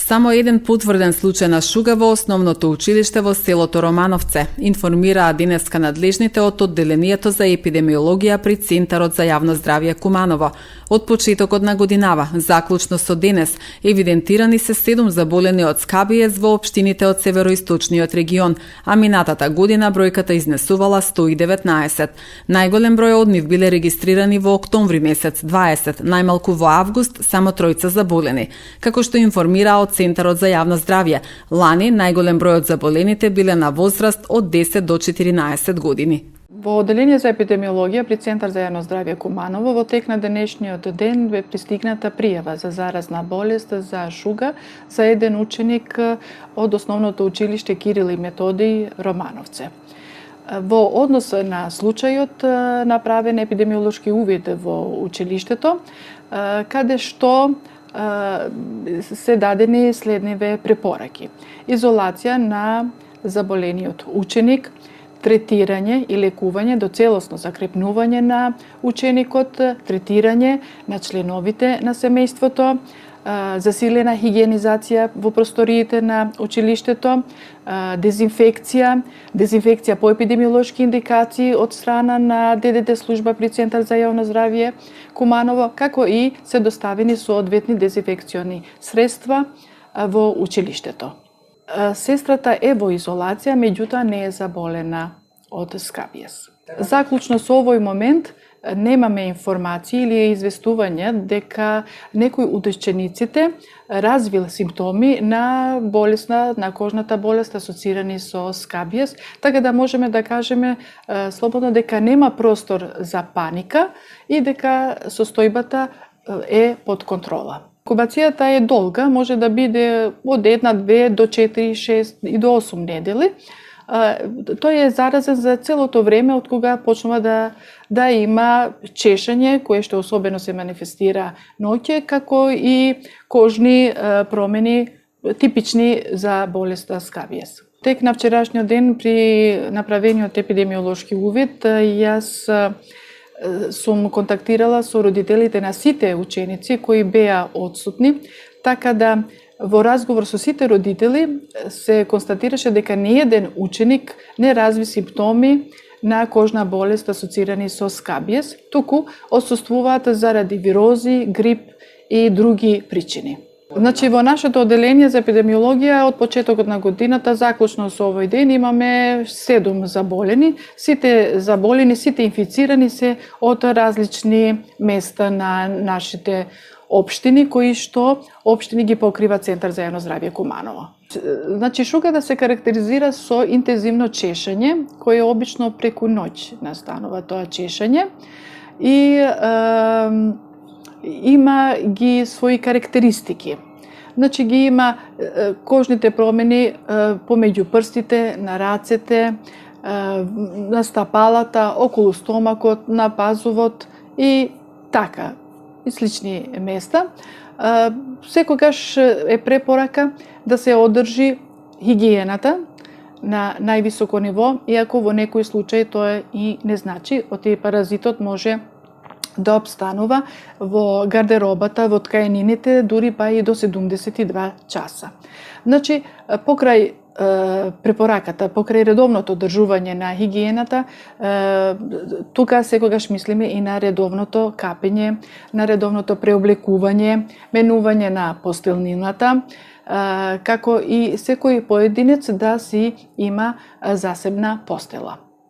Само еден потврден случај на шуга во основното училиште во селото Романовце, информираа денеска надлежните од одделението за епидемиологија при Центарот за јавно здравје Куманово. Од почетокот на годинава, заклучно со денес, евидентирани се 7 заболени од скабиез во општините од североисточниот регион, а минатата година бројката изнесувала 119. Најголем број од нив биле регистрирани во октомври месец 20, најмалку во август само 3 заболени. Како што информира од Центарот за јавно здравје, лани најголем број од заболените биле на возраст од 10 до 14 години. Во Одделение за епидемиологија при Центар за јавно здравје Куманово во тек на денешниот ден бе пристигната пријава за заразна болест за шуга за еден ученик од основното училиште Кирил и Методиј Романовце. Во однос на случајот направен епидемиолошки увид во училиштето, каде што се дадени следниве препораки. Изолација на заболениот ученик, третирање и лекување до целосно закрепнување на ученикот, третирање на членовите на семејството, засилена хигиенизација во просториите на училиштето, дезинфекција по епидемиолошки индикации од страна на ДДД служба при Центар за јавно здравје Куманово, како и се доставени соодветни дезинфекциони средства во училиштето. Сестрата е во изолација, меѓутоа не е заболена од скабиез. Заклучно со овој момент немаме информации или известување дека некој од учениците развил симптоми на болесна, на кожната болест асоцирани со скабиез, така да можеме да кажеме слободно дека нема простор за паника и дека состојбата е под контрола. Инкубацијата е долга, може да биде од 1, 2 до 4, 6 и до 8 недели. Тој е заразен за целото време од кога почнува да има чешање, кое што особено се манифестира ноќе, како и кожни промени типични за болеста скабиез. Тек на вчерашниот ден при направениот епидемиолошки увид, јас сум контактирала со родителите на сите ученици кои беа одсутни, така да во разговор со сите родители се констатираше дека ниеден ученик не разви симптоми на кожна болест асоцирани со скабиез, туку отсуствуваат заради вирози, грип и други причини. Значи, во нашето одделение за епидемиологија од почетокот на годината, заклучно со овој ден, имаме 7 заболени. Сите заболени, сите инфицирани се од различни места на нашите општини, кои што општини ги покрива Центар за јавно здравје Куманово. Значи, шугата се карактеризира со интензивно чешање, кое обично преку ноќ настанува тоа чешање и има ги своји карактеристики. Значи, ги има кожните промени помеѓу прстите, на рацете, на стапалата, околу стомакот, на пазувот и така, и слични места. Секогаш е препорака да се одржи хигиената на највисоко ниво, иако во некој случај тоа и не значи, оти паразитот може да обстанува во гардеробата, во ткаенините, дури па и до 72 часа. Значи, покрај препораката, покрај редовното одржување на хигиената, тука секогаш мислиме и на редовното капење, на редовното преоблекување, менување на постелнината, како и секој поединец да си има засебна постела.